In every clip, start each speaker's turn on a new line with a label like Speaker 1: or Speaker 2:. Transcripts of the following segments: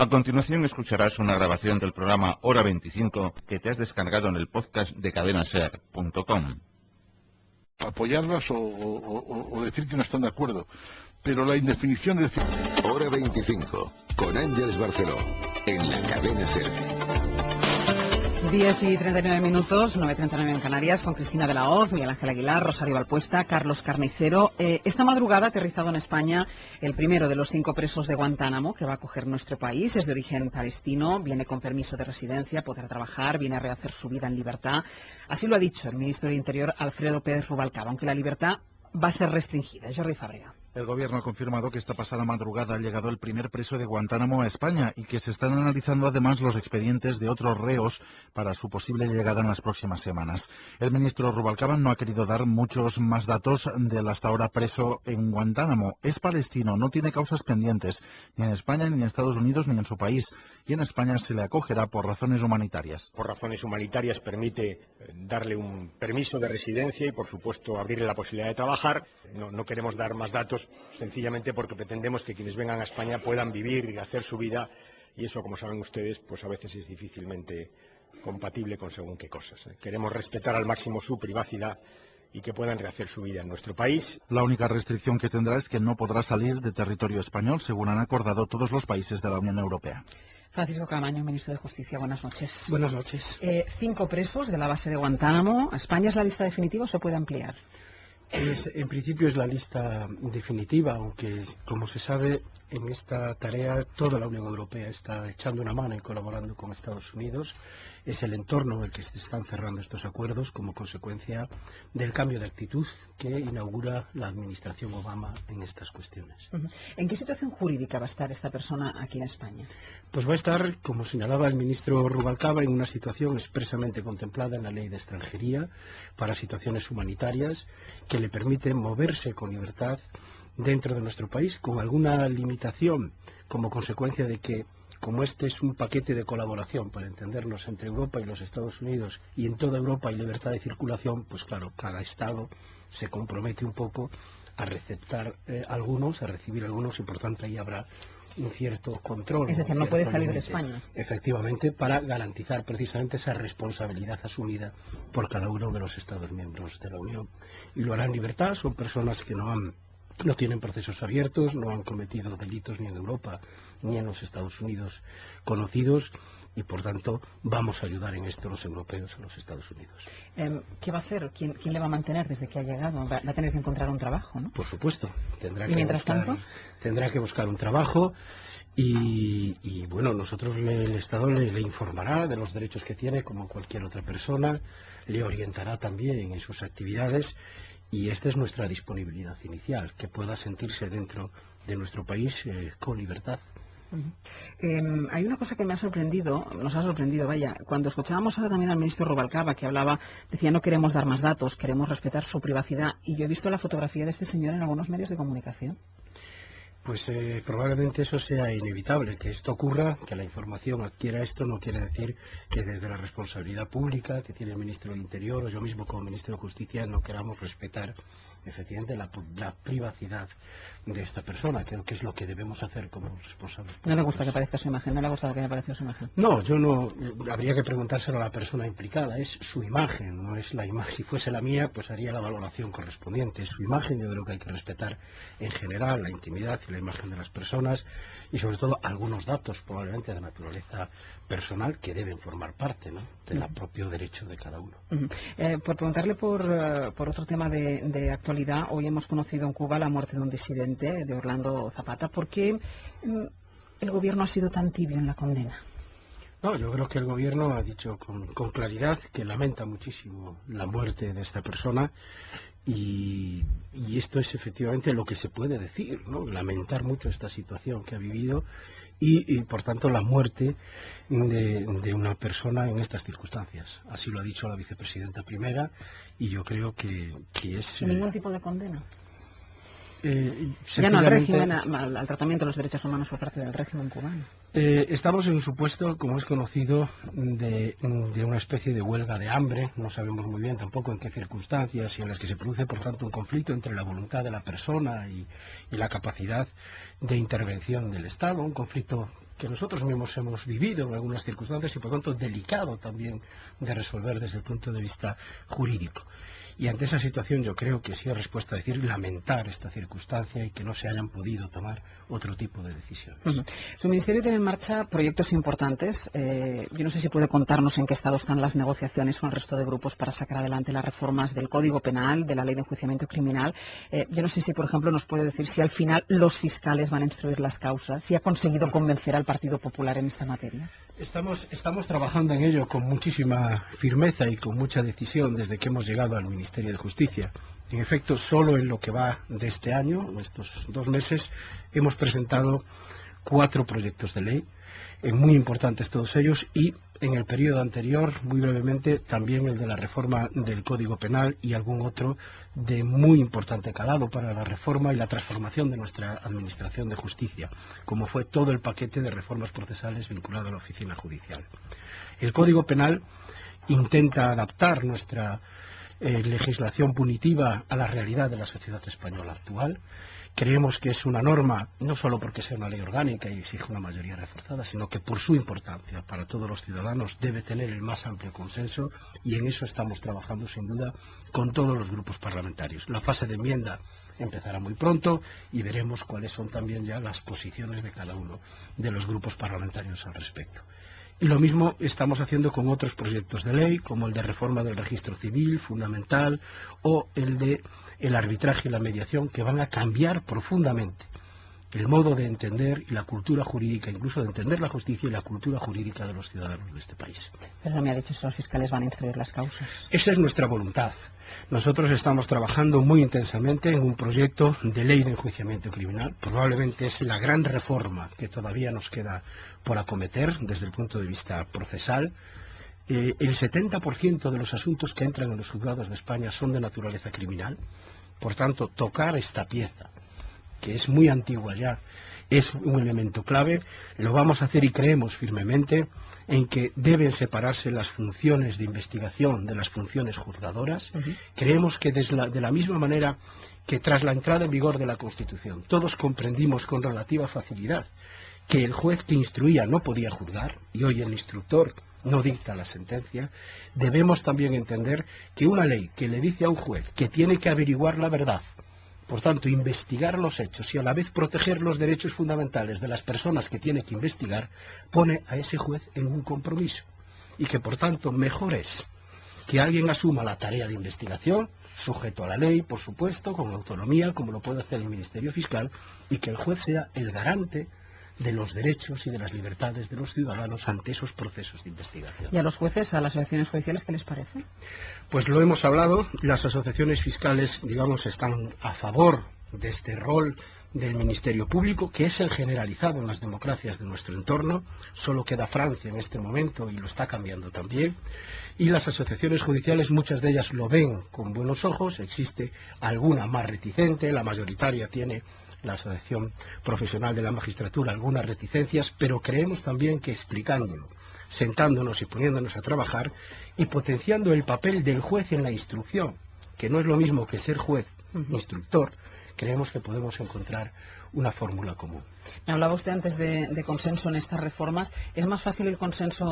Speaker 1: A continuación escucharás una grabación del programa Hora 25 que te has descargado en el podcast de cadenaser.com.
Speaker 2: Apoyarlas o decir que no están de acuerdo, pero la indefinición es decir...
Speaker 3: Hora 25, con Ángeles Barceló, en la cadena SER.
Speaker 4: 10:39, 9:39 en Canarias, con Cristina de la Hoz, Miguel Ángel Aguilar, Rosario Valpuesta, Carlos Carnicero. Esta madrugada ha aterrizado en España el primero de los 5 presos de Guantánamo que va a acoger nuestro país. Es de origen palestino, viene con permiso de residencia, podrá trabajar, viene a rehacer su vida en libertad. Así lo ha dicho el ministro de Interior, Alfredo Pérez Rubalcaba, aunque la libertad va a ser restringida. Jordi Fábrega.
Speaker 5: El Gobierno ha confirmado que esta pasada madrugada ha llegado el primer preso de Guantánamo a España y que se están analizando además los expedientes de otros reos para su posible llegada en las próximas semanas. El ministro Rubalcaba no ha querido dar muchos más datos del hasta ahora preso en Guantánamo. Es palestino, no tiene causas pendientes, ni en España, ni en Estados Unidos, ni en su país. Y en España se le acogerá por razones humanitarias.
Speaker 6: Por razones humanitarias permite darle un permiso de residencia y, por supuesto, abrirle la posibilidad de trabajar. No queremos dar más datos, sencillamente porque pretendemos que quienes vengan a España puedan vivir y hacer su vida, y eso, como saben ustedes, pues a veces es difícilmente compatible con según qué cosas. Queremos respetar al máximo su privacidad y que puedan rehacer su vida en nuestro país.
Speaker 5: La única restricción que tendrá es que no podrá salir de territorio español, según han acordado todos los países de la Unión Europea.
Speaker 4: Francisco Camaño, ministro de Justicia, buenas noches.
Speaker 7: Buenas noches.
Speaker 4: 5 presos de la base de Guantánamo. ¿España es la lista definitiva o se puede ampliar?
Speaker 7: En principio es la lista definitiva, aunque, como se sabe, en esta tarea toda la Unión Europea está echando una mano y colaborando con Estados Unidos. Es el entorno en el que se están cerrando estos acuerdos como consecuencia del cambio de actitud que inaugura la administración Obama en estas cuestiones.
Speaker 4: ¿En qué situación jurídica va a estar esta persona aquí en España?
Speaker 7: Pues va a estar, como señalaba el ministro Rubalcaba, en una situación expresamente contemplada en la Ley de Extranjería para situaciones humanitarias que le permite moverse con libertad dentro de nuestro país, con alguna limitación como consecuencia de que, como este es un paquete de colaboración, para entendernos, entre Europa y los Estados Unidos, y en toda Europa hay libertad de circulación, pues claro, cada Estado se compromete un poco a receptar algunos, a recibir algunos, y por tanto ahí habrá un cierto control.
Speaker 4: Es decir, no puede salir de España.
Speaker 7: Efectivamente, para garantizar precisamente esa responsabilidad asumida por cada uno de los Estados miembros de la Unión. Y lo hará en libertad, son personas que no tienen procesos abiertos, no han cometido delitos ni en Europa ni en los Estados Unidos conocidos, y por tanto vamos a ayudar en esto los europeos a los Estados Unidos.
Speaker 4: ¿Qué va a hacer? ¿Quién le va a mantener desde que ha llegado? Va a tener que encontrar un trabajo, ¿no?
Speaker 7: Por supuesto.
Speaker 4: ¿Y mientras tanto?
Speaker 7: Tendrá que buscar un trabajo y bueno, nosotros el Estado le informará de los derechos que tiene como cualquier otra persona, le orientará también en sus actividades. Y esta es nuestra disponibilidad inicial, que pueda sentirse dentro de nuestro país con libertad.
Speaker 4: Hay una cosa que me ha sorprendido, nos ha sorprendido, vaya, cuando escuchábamos ahora también al ministro Rubalcaba, que decía no queremos dar más datos, queremos respetar su privacidad, y yo he visto la fotografía de este señor en algunos medios de comunicación.
Speaker 7: Pues probablemente eso sea inevitable, que esto ocurra, que la información adquiera esto, no quiere decir que desde la responsabilidad pública que tiene el ministro del Interior o yo mismo como ministro de Justicia no queramos respetar efectivamente la privacidad de esta persona. Creo que es lo que debemos hacer como responsables públicos.
Speaker 4: ¿No le gusta que aparezca su imagen? ¿No le gusta que haya aparecido su imagen?
Speaker 7: No, yo no. Habría que preguntárselo a la persona implicada. Es su imagen, no es la imagen. Si fuese la mía, pues haría la valoración correspondiente. Es su imagen. Yo creo que hay que respetar en general la intimidad y la imagen de las personas y sobre todo algunos datos probablemente de naturaleza personal que deben formar parte, ¿no?, del propio derecho de cada uno.
Speaker 4: Por preguntarle por otro tema de actualidad, hoy hemos conocido en Cuba la muerte de un disidente, de Orlando Zapata. ¿Por qué el gobierno ha sido tan tibio en la condena?
Speaker 7: No, yo creo que el gobierno ha dicho con claridad que lamenta muchísimo la muerte de esta persona y esto es efectivamente lo que se puede decir, ¿no? Lamentar mucho esta situación que ha vivido y por tanto la muerte de una persona en estas circunstancias. Así lo ha dicho la vicepresidenta primera y yo creo que es...
Speaker 4: ¿Sin ningún tipo de condena?
Speaker 7: Ya
Speaker 4: no al régimen, al tratamiento de los derechos humanos por parte del régimen cubano.
Speaker 7: Estamos en un supuesto, como es conocido, de una especie de huelga de hambre. No sabemos muy bien tampoco en qué circunstancias y en las que se produce, por tanto, un conflicto entre la voluntad de la persona y la capacidad de intervención del Estado. Un conflicto que nosotros mismos hemos vivido en algunas circunstancias y por tanto delicado también de resolver desde el punto de vista jurídico. Y ante esa situación yo creo que sí es respuesta a decir lamentar esta circunstancia y que no se hayan podido tomar otro tipo de decisiones.
Speaker 4: Su ministerio tiene en marcha proyectos importantes. Yo no sé si puede contarnos en qué estado están las negociaciones con el resto de grupos para sacar adelante las reformas del Código Penal, de la Ley de Enjuiciamiento Criminal. Yo no sé si, por ejemplo, nos puede decir si al final los fiscales van a instruir las causas, si ha conseguido convencer al Partido Popular en esta materia.
Speaker 7: Estamos trabajando en ello con muchísima firmeza y con mucha decisión desde que hemos llegado al Ministerio de Justicia. En efecto, solo en lo que va de este año, en estos 2 meses, hemos presentado 4 proyectos de ley, muy importantes todos ellos, y en el periodo anterior, muy brevemente, también el de la reforma del Código Penal y algún otro de muy importante calado para la reforma y la transformación de nuestra Administración de Justicia, como fue todo el paquete de reformas procesales vinculado a la oficina judicial. El Código Penal intenta adaptar nuestra legislación punitiva a la realidad de la sociedad española actual. Creemos que es una norma, no solo porque sea una ley orgánica y exige una mayoría reforzada, sino que por su importancia para todos los ciudadanos debe tener el más amplio consenso, y en eso estamos trabajando sin duda con todos los grupos parlamentarios. La fase de enmienda empezará muy pronto y veremos cuáles son también ya las posiciones de cada uno de los grupos parlamentarios al respecto. Y lo mismo estamos haciendo con otros proyectos de ley, como el de reforma del registro civil, fundamental, o el de el arbitraje y la mediación, que van a cambiar profundamente el modo de entender y la cultura jurídica, incluso de entender la justicia y la cultura jurídica de los ciudadanos de este país.
Speaker 4: Pero no me ha dicho si los fiscales van a instruir las causas.
Speaker 7: Esa es nuestra voluntad. Nosotros estamos trabajando muy intensamente en un proyecto de ley de enjuiciamiento criminal. Probablemente es la gran reforma que todavía nos queda por acometer desde el punto de vista procesal. El 70% de los asuntos que entran en los juzgados de España son de naturaleza criminal. Por tanto, tocar esta pieza, que es muy antigua ya, es un elemento clave. Lo vamos a hacer y creemos firmemente en que deben separarse las funciones de investigación de las funciones juzgadoras. Creemos que de la misma manera que tras la entrada en vigor de la Constitución todos comprendimos con relativa facilidad que el juez que instruía no podía juzgar, y hoy el instructor no dicta la sentencia, debemos también entender que una ley que le dice a un juez que tiene que averiguar la verdad, por tanto investigar los hechos y a la vez proteger los derechos fundamentales de las personas que tiene que investigar, pone a ese juez en un compromiso, y que por tanto mejor es que alguien asuma la tarea de investigación, sujeto a la ley, por supuesto, con autonomía, como lo puede hacer el Ministerio Fiscal, y que el juez sea el garante de los derechos y de las libertades de los ciudadanos ante esos procesos de investigación.
Speaker 4: ¿Y a los jueces, a las asociaciones judiciales, qué les parece?
Speaker 7: Pues lo hemos hablado, las asociaciones fiscales, digamos, están a favor de este rol del Ministerio Público, que es el generalizado en las democracias de nuestro entorno. Solo queda Francia en este momento y lo está cambiando también. Y las asociaciones judiciales, muchas de ellas lo ven con buenos ojos, existe alguna más reticente, la mayoritaria tiene, la Asociación Profesional de la Magistratura, algunas reticencias, pero creemos también que explicándolo, sentándonos y poniéndonos a trabajar y potenciando el papel del juez en la instrucción, que no es lo mismo que ser juez, instructor, creemos que podemos encontrar una fórmula común.
Speaker 4: Me hablaba usted antes de consenso en estas reformas. ¿Es más fácil el consenso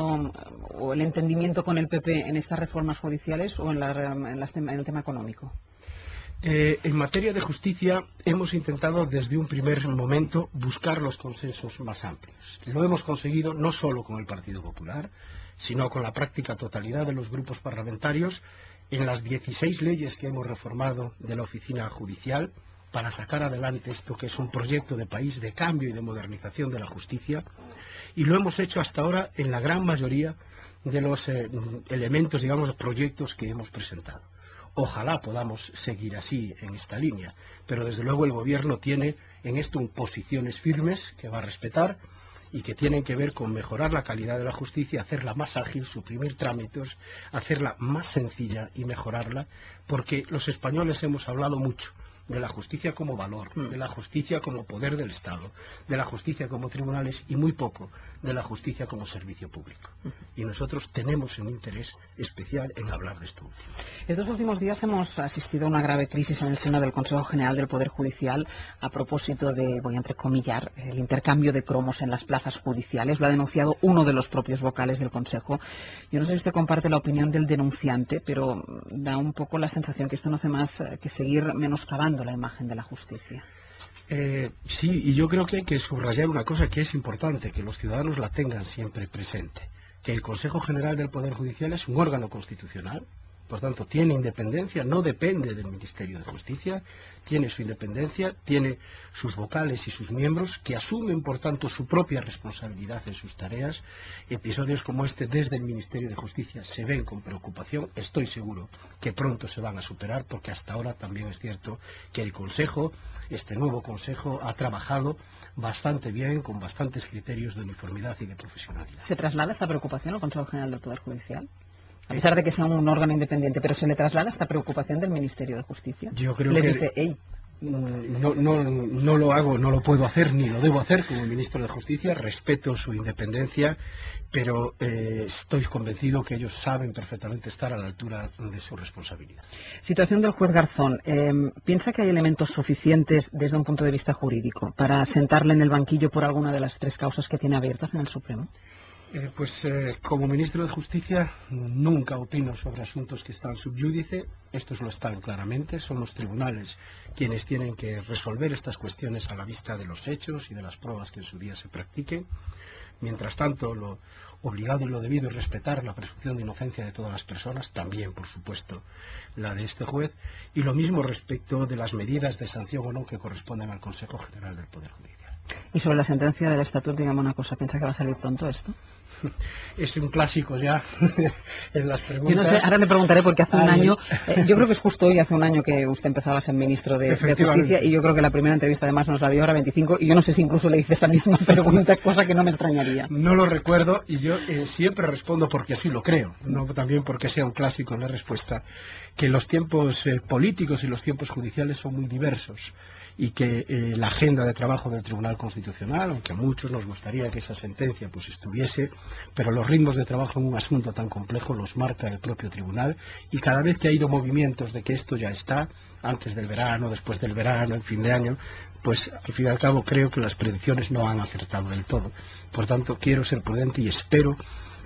Speaker 4: o el entendimiento con el PP en estas reformas judiciales o en el tema económico?
Speaker 7: En materia de justicia hemos intentado desde un primer momento buscar los consensos más amplios. Lo hemos conseguido no solo con el Partido Popular, sino con la práctica totalidad de los grupos parlamentarios en las 16 leyes que hemos reformado de la oficina judicial para sacar adelante esto que es un proyecto de país de cambio y de modernización de la justicia, y lo hemos hecho hasta ahora en la gran mayoría de los elementos, digamos, proyectos que hemos presentado. Ojalá podamos seguir así en esta línea, pero desde luego el Gobierno tiene en esto posiciones firmes que va a respetar y que tienen que ver con mejorar la calidad de la justicia, hacerla más ágil, suprimir trámites, hacerla más sencilla y mejorarla, porque los españoles hemos hablado mucho de la justicia como valor, de la justicia como poder del Estado, de la justicia como tribunales y muy poco de la justicia como servicio público. Y nosotros tenemos un interés especial en hablar de esto último.
Speaker 4: Estos últimos días hemos asistido a una grave crisis en el seno del Consejo General del Poder Judicial a propósito de, voy a entrecomillar, el intercambio de cromos en las plazas judiciales. Lo ha denunciado uno de los propios vocales del Consejo. Yo no sé si usted comparte la opinión del denunciante, pero da un poco la sensación que esto no hace más que seguir menoscabando la imagen de la justicia.
Speaker 7: Sí, y yo creo que hay que subrayar una cosa que es importante, que los ciudadanos la tengan siempre presente, que el Consejo General del Poder Judicial es un órgano constitucional, por tanto tiene independencia, no depende del Ministerio de Justicia, tiene su independencia, tiene sus vocales y sus miembros que asumen por tanto su propia responsabilidad en sus tareas. Episodios como este desde el Ministerio de Justicia se ven con preocupación, estoy seguro que pronto se van a superar, porque hasta ahora también es cierto que el Consejo, este nuevo Consejo, ha trabajado bastante bien, con bastantes criterios de uniformidad y de profesionalidad.
Speaker 4: ¿Se traslada esta preocupación al Consejo General del Poder Judicial? A pesar de que sea un órgano independiente, pero se le traslada esta preocupación del Ministerio de Justicia.
Speaker 7: Yo creo
Speaker 4: Les
Speaker 7: que
Speaker 4: dice, hey,
Speaker 7: no lo hago, no lo puedo hacer ni lo debo hacer como ministro de Justicia, respeto su independencia, pero estoy convencido que ellos saben perfectamente estar a la altura de su responsabilidad.
Speaker 4: Situación del juez Garzón. ¿Piensa que hay elementos suficientes desde un punto de vista jurídico para sentarle en el banquillo por alguna de las tres causas que tiene abiertas en el Supremo?
Speaker 7: Como ministro de Justicia nunca opino sobre asuntos que están sub iudice. Estos lo están claramente. Son los tribunales quienes tienen que resolver estas cuestiones a la vista de los hechos y de las pruebas que en su día se practiquen. Mientras tanto, lo obligado y lo debido es respetar la presunción de inocencia de todas las personas, también, por supuesto, la de este juez, y lo mismo respecto de las medidas de sanción o no que corresponden al Consejo General del Poder Judicial.
Speaker 4: Y sobre la sentencia del Estatut, dígame una cosa, ¿piensa que va a salir pronto esto?
Speaker 7: Es un clásico ya en las preguntas.
Speaker 4: Yo no sé, ahora le preguntaré porque hace un año, yo creo que es justo hoy, hace un año que usted empezaba a ser ministro de Justicia, y yo creo que la primera entrevista además nos la dio ahora 25, y yo no sé si incluso le hice esta misma pregunta, cosa que no me extrañaría.
Speaker 7: No lo recuerdo, y yo siempre respondo porque así lo creo, no también porque sea un clásico en la respuesta, que los tiempos políticos y los tiempos judiciales son muy diversos, y que la agenda de trabajo del Tribunal Constitucional, aunque a muchos nos gustaría que esa sentencia pues estuviese, pero los ritmos de trabajo en un asunto tan complejo los marca el propio tribunal, y cada vez que ha ido movimientos de que esto ya está, antes del verano, después del verano, en fin de año, pues al fin y al cabo creo que las predicciones no han acertado del todo. Por tanto, quiero ser prudente y espero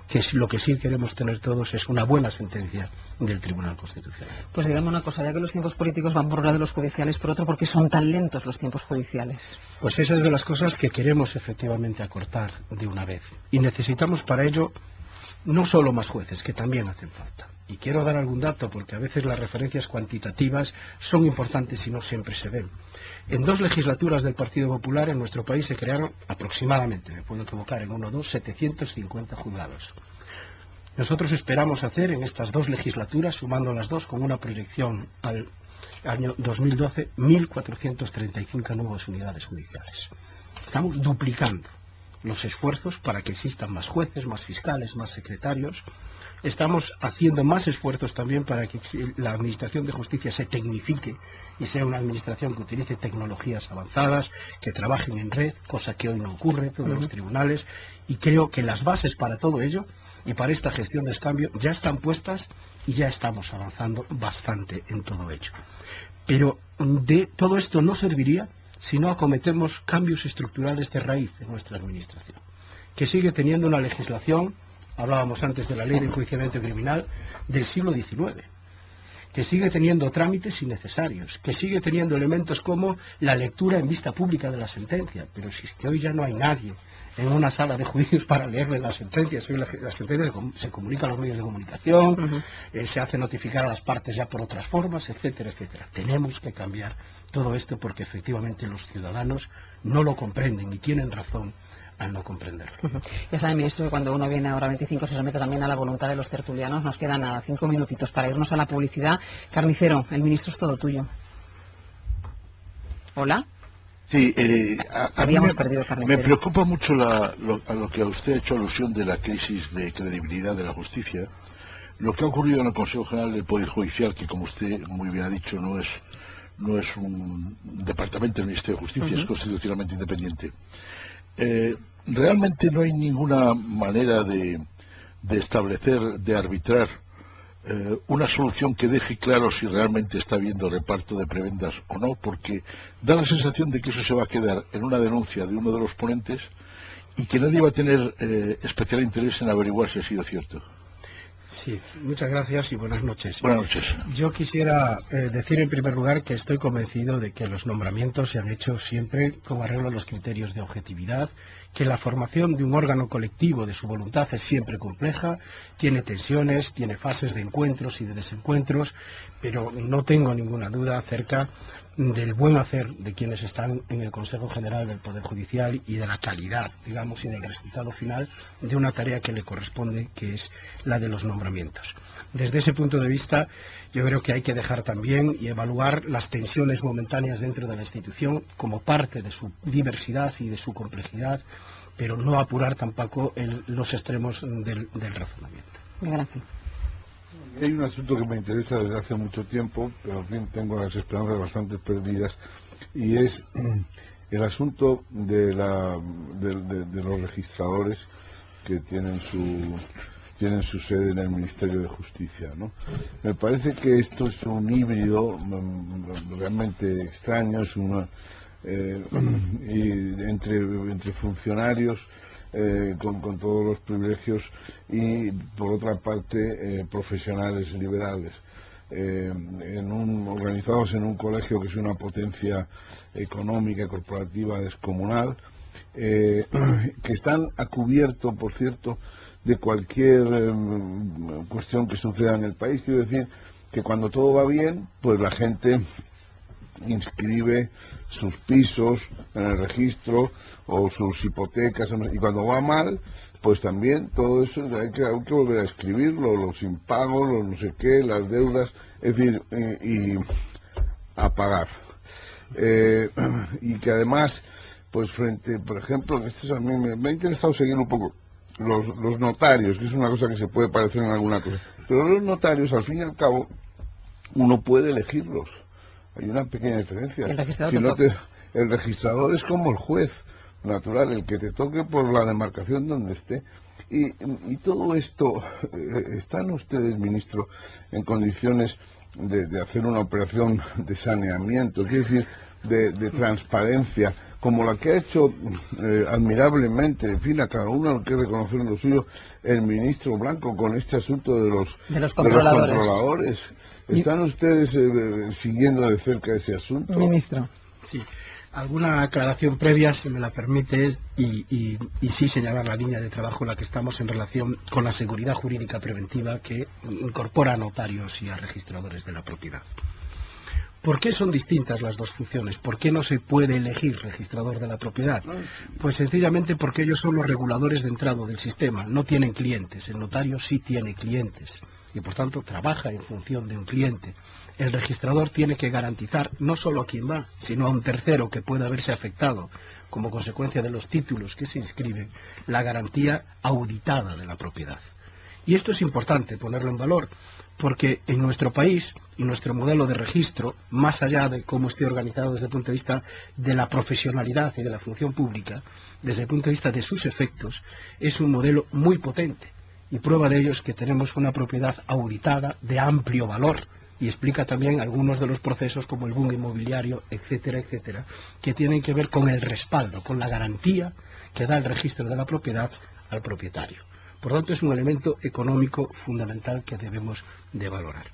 Speaker 7: que lo que sí queremos tener todos es una buena sentencia del Tribunal Constitucional.
Speaker 4: Pues digamos una cosa, ya que los tiempos políticos van por un lado de los judiciales, por otro, ¿por qué son tan lentos los tiempos judiciales?
Speaker 7: Pues esa es de las cosas que queremos efectivamente acortar de una vez. Y necesitamos para ello no solo más jueces, que también hacen falta. Y quiero dar algún dato, porque a veces las referencias cuantitativas son importantes y no siempre se ven. En 2 legislaturas del Partido Popular en nuestro país se crearon aproximadamente, me puedo equivocar en 1 o 2, 750 juzgados. Nosotros esperamos hacer en estas 2 legislaturas, sumando las 2 con una proyección al año 2012, 1.435 nuevas unidades judiciales. Estamos duplicando los esfuerzos para que existan más jueces, más fiscales, más secretarios. Estamos haciendo más esfuerzos también para que la Administración de Justicia se tecnifique y sea una administración que utilice tecnologías avanzadas, que trabajen en red, cosa que hoy no ocurre en los tribunales, y creo que las bases para todo ello y para esta gestión de cambio ya están puestas y ya estamos avanzando bastante en todo ello. Pero de todo esto no serviría si no acometemos cambios estructurales de raíz en nuestra administración, que sigue teniendo una legislación, hablábamos antes de la ley de enjuiciamiento criminal, del siglo XIX, que sigue teniendo trámites innecesarios, que sigue teniendo elementos como la lectura en vista pública de la sentencia, pero si es que hoy ya no hay nadie en una sala de juicios para leerle las sentencias, hoy la sentencia se comunica a los medios de comunicación, se hace notificar a las partes ya por otras formas, etcétera, etcétera. Tenemos que cambiar todo esto porque efectivamente los ciudadanos no lo comprenden y tienen razón al no comprenderlo.
Speaker 4: Ya sabe, ministro, que cuando uno viene ahora 25 se somete también a la voluntad de los tertulianos. Nos quedan nada, 5 minutitos para irnos a la publicidad. Carnicero, el ministro es todo tuyo. ¿Hola?
Speaker 2: Sí,
Speaker 4: Habíamos perdido Carnicero.
Speaker 2: Me preocupa mucho a lo que usted ha hecho alusión de la crisis de credibilidad de la justicia. Lo que ha ocurrido en el Consejo General del Poder Judicial, que como usted muy bien ha dicho, no es no es un departamento del Ministerio de Justicia, es constitucionalmente independiente. Realmente no hay ninguna manera de establecer, de arbitrar una solución que deje claro si realmente está habiendo reparto de prebendas o no, porque da la sensación de que eso se va a quedar en una denuncia de uno de los ponentes y que nadie va a tener especial interés en averiguar si ha sido cierto.
Speaker 7: Sí, muchas gracias y buenas noches.
Speaker 2: Buenas noches.
Speaker 7: Yo quisiera decir en primer lugar que estoy convencido de que los nombramientos se han hecho siempre con arreglo a los criterios de objetividad, que la formación de un órgano colectivo de su voluntad es siempre compleja, tiene tensiones, tiene fases de encuentros y de desencuentros, pero no tengo ninguna duda acerca del buen hacer de quienes están en el Consejo General del Poder Judicial y de la calidad, digamos, y del resultado final de una tarea que le corresponde, que es la de los nombramientos. Desde ese punto de vista, yo creo que hay que dejar también y evaluar las tensiones momentáneas dentro de la institución como parte de su diversidad y de su complejidad, pero no apurar tampoco los extremos del razonamiento.
Speaker 4: Gracias.
Speaker 8: Hay un asunto que me interesa desde hace mucho tiempo, pero en fin, tengo las esperanzas bastante perdidas, y es el asunto de los registradores que tienen su sede en el Ministerio de Justicia, ¿no? Me parece que esto es un híbrido realmente extraño, es una entre funcionarios con todos los privilegios y por otra parte profesionales liberales organizados en un colegio que es una potencia económica corporativa descomunal, que están a cubierto, por cierto, de cualquier cuestión que suceda en el país. Quiero decir que cuando todo va bien, pues la gente inscribe sus pisos en el registro o sus hipotecas, y cuando va mal, pues también todo eso hay que volver a escribirlo, los impagos, los no sé qué, las deudas, es decir, y a pagar. Y que además, pues por ejemplo, a mí me ha interesado seguir un poco los notarios, que es una cosa que se puede parecer en alguna cosa, pero los notarios, al fin y al cabo, uno puede elegirlos. Hay una pequeña diferencia. El registrador es como el juez natural, el que te toque por la demarcación donde esté. Y todo esto, ¿están ustedes, ministro, en condiciones de hacer una operación de saneamiento, quiero decir, de transparencia, como la que ha hecho admirablemente, en fin, a cada uno hay que reconocer lo suyo, el ministro Blanco con este asunto de los controladores? ¿Están ustedes siguiendo de cerca ese asunto?
Speaker 4: Ministro.
Speaker 7: Sí. Alguna aclaración previa, si me la permite, y sí señalar la línea de trabajo en la que estamos en relación con la seguridad jurídica preventiva que incorpora a notarios y a registradores de la propiedad. ¿Por qué son distintas las dos funciones? ¿Por qué no se puede elegir registrador de la propiedad? Pues sencillamente porque ellos son los reguladores de entrada del sistema, no tienen clientes. El notario sí tiene clientes y por tanto trabaja en función de un cliente. El registrador tiene que garantizar no solo a quien va, sino a un tercero que pueda verse afectado como consecuencia de los títulos que se inscriben, la garantía auditada de la propiedad. Y esto es importante ponerlo en valor, porque en nuestro país y nuestro modelo de registro, más allá de cómo esté organizado desde el punto de vista de la profesionalidad y de la función pública, desde el punto de vista de sus efectos, es un modelo muy potente. Y prueba de ello es que tenemos una propiedad auditada de amplio valor, y explica también algunos de los procesos como el boom inmobiliario, etcétera, etcétera, que tienen que ver con el respaldo, con la garantía que da el registro de la propiedad al propietario. Por lo tanto, es un elemento económico fundamental que debemos de valorar.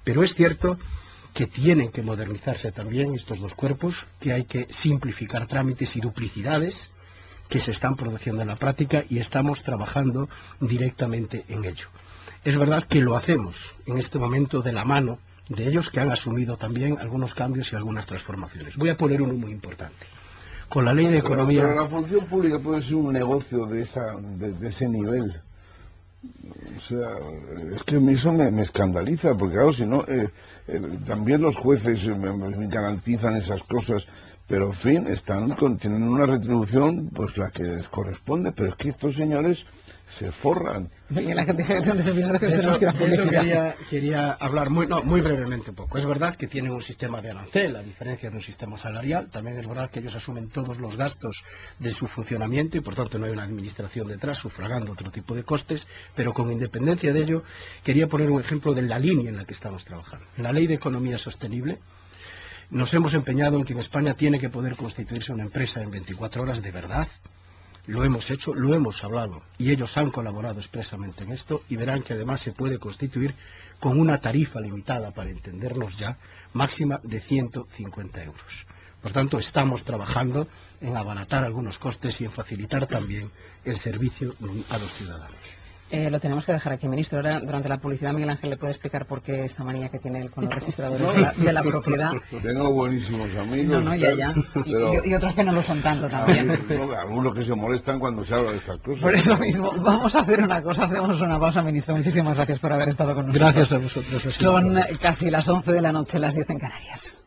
Speaker 7: Pero es cierto que tienen que modernizarse también estos dos cuerpos, que hay que simplificar trámites y duplicidades que se están produciendo en la práctica y estamos trabajando directamente en ello. Es verdad que lo hacemos en este momento de la mano de ellos, que han asumido también algunos cambios y algunas transformaciones. Voy a poner uno muy importante. Con la ley de economía...
Speaker 8: Pero la función pública puede ser un negocio de ese nivel. O sea, es que eso me escandaliza, porque claro, si no, también los jueces me garantizan esas cosas, pero en fin, tienen una retribución, pues la que les corresponde, pero es que estos señores se forran.
Speaker 4: Y la gente donde se piensa que tenemos que ir a
Speaker 7: De eso
Speaker 4: publicidad.
Speaker 7: quería hablar muy brevemente un poco. Es verdad que tienen un sistema de arancel, a diferencia de un sistema salarial. También es verdad que ellos asumen todos los gastos de su funcionamiento y por tanto no hay una administración detrás sufragando otro tipo de costes, pero con independencia de ello quería poner un ejemplo de la línea en la que estamos trabajando. En la Ley de Economía Sostenible nos hemos empeñado en que en España tiene que poder constituirse una empresa en 24 horas de verdad. Lo hemos hecho, lo hemos hablado y ellos han colaborado expresamente en esto y verán que además se puede constituir con una tarifa limitada, para entendernos ya, máxima de 150 euros. Por tanto, estamos trabajando en abaratar algunos costes y en facilitar también el servicio a los ciudadanos.
Speaker 4: Lo tenemos que dejar aquí, ministro. Ahora, durante la publicidad, Miguel Ángel le puede explicar por qué esta manía que tiene él con los registradores de la propiedad.
Speaker 8: Tengo buenísimos amigos.
Speaker 4: No, ya.
Speaker 8: Pero...
Speaker 4: Y otros que no lo son tanto también.
Speaker 8: Algunos que se molestan cuando se habla de estas cosas.
Speaker 4: Por eso mismo, vamos a hacer una cosa, hacemos una pausa, ministro. Muchísimas gracias por haber estado con nosotros.
Speaker 7: Gracias a vosotros.
Speaker 4: Son casi las 11 de la noche, las 10 en Canarias.